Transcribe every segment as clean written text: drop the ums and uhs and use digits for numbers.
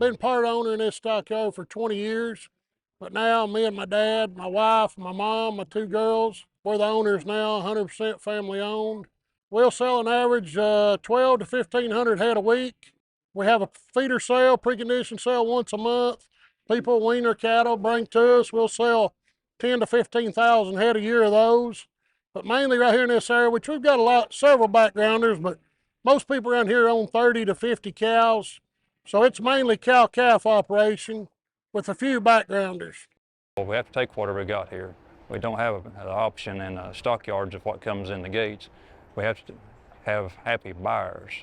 been part owner in this stockyard for 20 years, but now me and my dad, my wife, my mom, my 2 girls, we're the owners now, 100% family owned. We'll sell an average 12 to 1,500 head a week. We have a feeder sale, preconditioned sale once a month. People wean their cattle, bring to us. We'll sell 10 to 15,000 head a year of those. But mainly right here in this area, which we've got several backgrounders, but most people around here own 30 to 50 cows. So it's mainly cow-calf operation with a few backgrounders. Well, we have to take whatever we got here. We don't have an option in stockyards of what comes in the gates. We have to have happy buyers.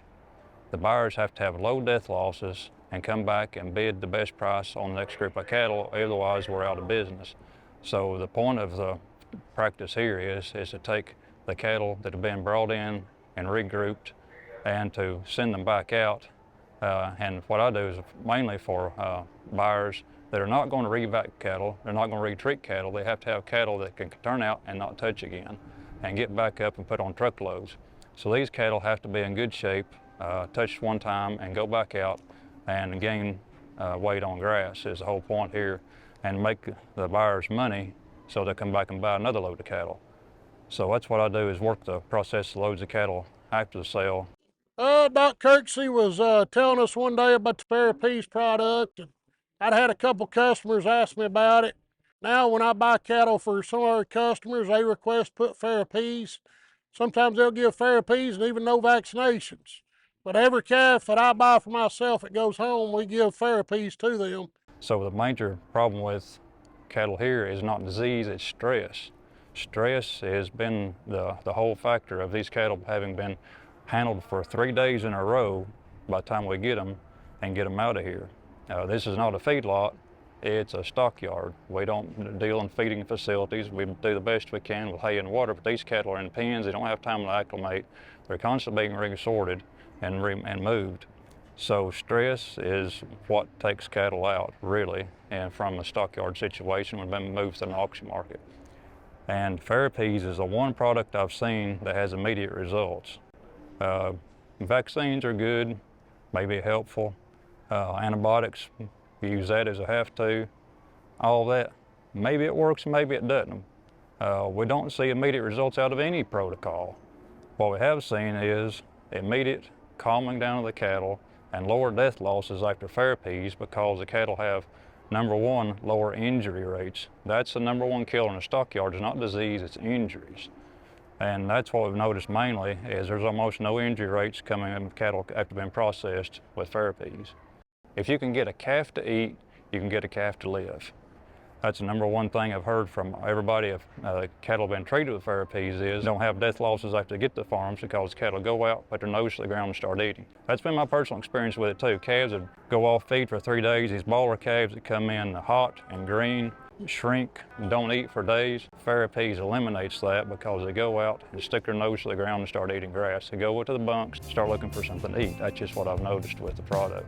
The buyers have to have low death losses and come back and bid the best price on the next group of cattle, otherwise we're out of business. So the point of the practice here is to take the cattle that have been brought in and regrouped and to send them back out. And what I do is mainly for buyers that are not going to revac cattle, they're not going to retreat cattle. They have to have cattle that can turn out and not touch again and get back up and put on truckloads. So these cattle have to be in good shape, touch one time and go back out and gain weight on grass is the whole point here, and make the buyers money so they come back and buy another load of cattle. So that's what I do, is work the process of loads of cattle after the sale. Doc Kirksey was telling us one day about the FerAppease product, and I'd had a couple customers ask me about it. Now when I buy cattle for some of our customers, they request put FerAppease. Sometimes they'll give FerAppease and even no vaccinations. But every calf that I buy for myself that goes home, we give FerAppease to them. So the major problem with cattle here is not disease, it's stress. Stress has been the whole factor of these cattle having been handled for 3 days in a row by the time we get them and get them out of here. This is not a feedlot, it's a stockyard. We don't deal in feeding facilities. We do the best we can with hay and water, but these cattle are in pens. They don't have time to acclimate. They're constantly being resorted and moved. So stress is what takes cattle out, really, and from a stockyard situation when they're moved to an auction market. And FerAppease is the one product I've seen that has immediate results. Vaccines are good, maybe helpful. Antibiotics, you use that as a have to. All that, maybe it works, maybe it doesn't. We don't see immediate results out of any protocol. What we have seen is immediate calming down of the cattle and lower death losses after FerAppease, because the cattle have, number one, lower injury rates. That's the number one killer in the stockyard. It's not disease, it's injuries. And that's what we've noticed mainly, is there's almost no injury rates coming in with cattle after being processed with FerAppease. If you can get a calf to eat, you can get a calf to live. That's the number one thing I've heard from everybody if cattle have been treated with FerAppease is don't have death losses after they get to the farms, because cattle go out, put their nose to the ground and start eating. That's been my personal experience with it too. Calves that go off feed for 3 days, these baller calves that come in hot and green, shrink, don't eat for days. FerAppease eliminates that because they go out and stick their nose to the ground and start eating grass. They go to the bunks, start looking for something to eat. That's just what I've noticed with the product.